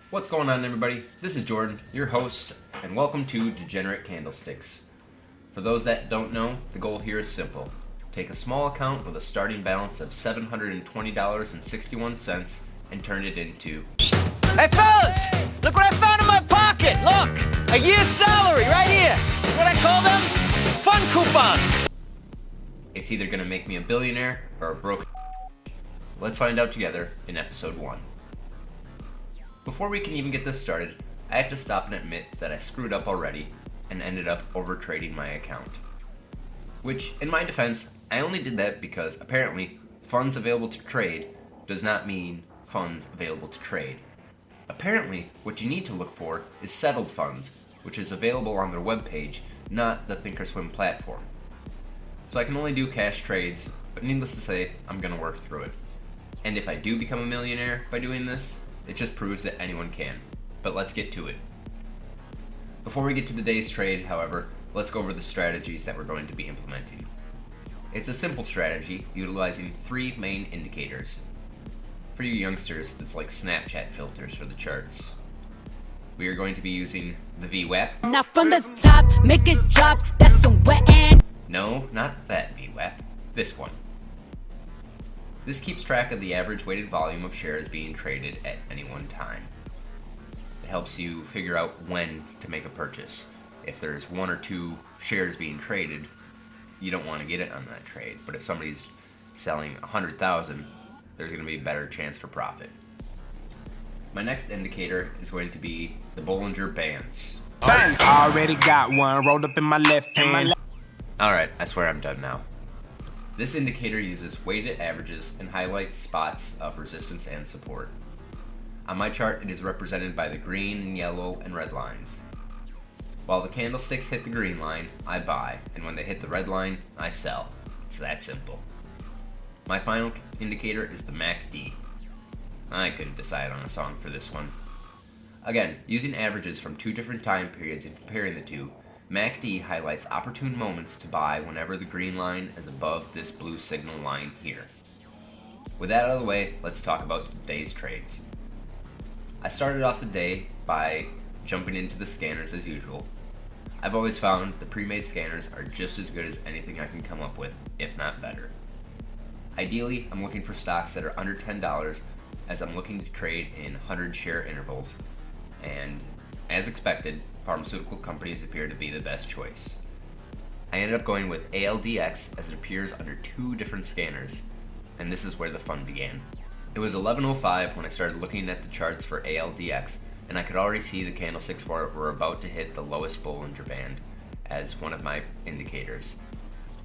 What's going on, everybody? This is Jordan, your host, and welcome to Degenerate Candlesticks. For those that don't know, the goal here is simple. Take a small account with a starting balance of $720.61 and turn it into... Hey fellas! Look what I found in my pocket! Look! A year's salary right here! What I call them? Fun coupons! It's either going to make me a billionaire or a broke... Let's find out together in episode 1. Before we can even get this started, I have to stop and admit that I screwed up already and ended up overtrading my account. Which, in my defense, I only did that because apparently funds available to trade does not mean funds available to trade. Apparently, what you need to look for is settled funds, which is available on their webpage, not the Thinkorswim platform. So I can only do cash trades, but needless to say, I'm going to work through it. And if I do become a millionaire by doing this, it just proves that anyone can. But let's get to it. Before we get to the day's trade, however, let's go over the strategies that we're going to be implementing. It's a simple strategy utilizing 3 main indicators. For you youngsters, that's like Snapchat filters for the charts. We are going to be using the VWAP. Now from the top, make it drop, that's some wet and... No, not that VWAP. This one. This keeps track of the average weighted volume of shares being traded at any one time. It helps you figure out when to make a purchase. If there's 1 or 2 shares being traded, you don't want to get it on that trade. But if somebody's selling 100,000, there's going to be a better chance for profit. My next indicator is going to be the Bollinger Bands. I already got one rolled up in my left hand. Alright, I swear I'm done now. This indicator uses weighted averages and highlights spots of resistance and support. On my chart, it is represented by the green and yellow and red lines. While the candlesticks hit the green line, I buy, and when they hit the red line, I sell. It's that simple. My final indicator is the MACD. I couldn't decide on a song for this one. Again, using averages from 2 different time periods and comparing the two, MACD highlights opportune moments to buy whenever the green line is above this blue signal line here. With that out of the way, let's talk about the day's trades. I started off the day by jumping into the scanners as usual. I've always found the pre-made scanners are just as good as anything I can come up with, if not better. Ideally, I'm looking for stocks that are under $10 as I'm looking to trade in 100 share intervals, and as expected, pharmaceutical companies appear to be the best choice. I ended up going with ALDX as it appears under 2 different scanners, and this is where the fun began. It was 11:05 when I started looking at the charts for ALDX, and I could already see the candlesticks for it were about to hit the lowest Bollinger Band as one of my indicators.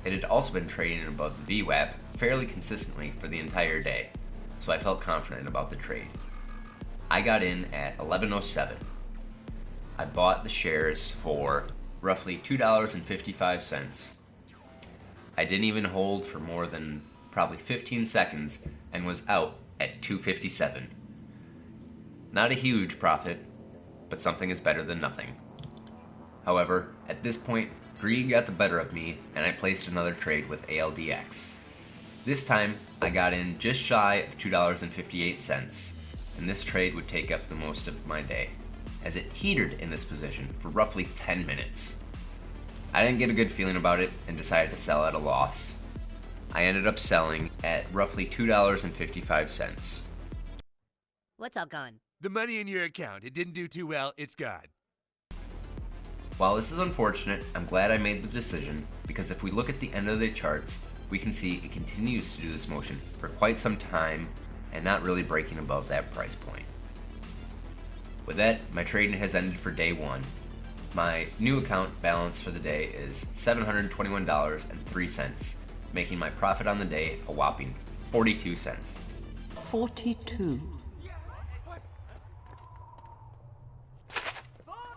It had also been trading above the VWAP fairly consistently for the entire day, so I felt confident about the trade. I got in at 11:07. I bought the shares for roughly $2.55. I didn't even hold for more than probably 15 seconds and was out at $2.57. Not a huge profit, but something is better than nothing. However, at this point, greed got the better of me and I placed another trade with ALDX. This time, I got in just shy of $2.58, and this trade would take up the most of my day, as it teetered in this position for roughly 10 minutes. I didn't get a good feeling about it and decided to sell at a loss. I ended up selling at roughly $2.55. What's all gone? The money in your account. It didn't do too well. It's gone. While this is unfortunate, I'm glad I made the decision, because if we look at the end of the charts, we can see it continues to do this motion for quite some time and not really breaking above that price point. With that, my trading has ended for day 1. My new account balance for the day is $721.03, making my profit on the day a whopping 42 cents. 42.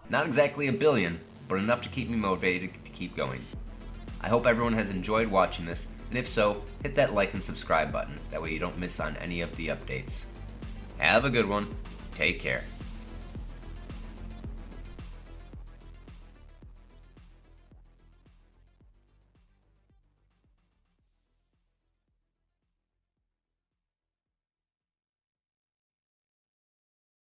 Not exactly a billion, but enough to keep me motivated to keep going. I hope everyone has enjoyed watching this, and if so, hit that like and subscribe button, that way you don't miss on any of the updates. Have a good one. Take care.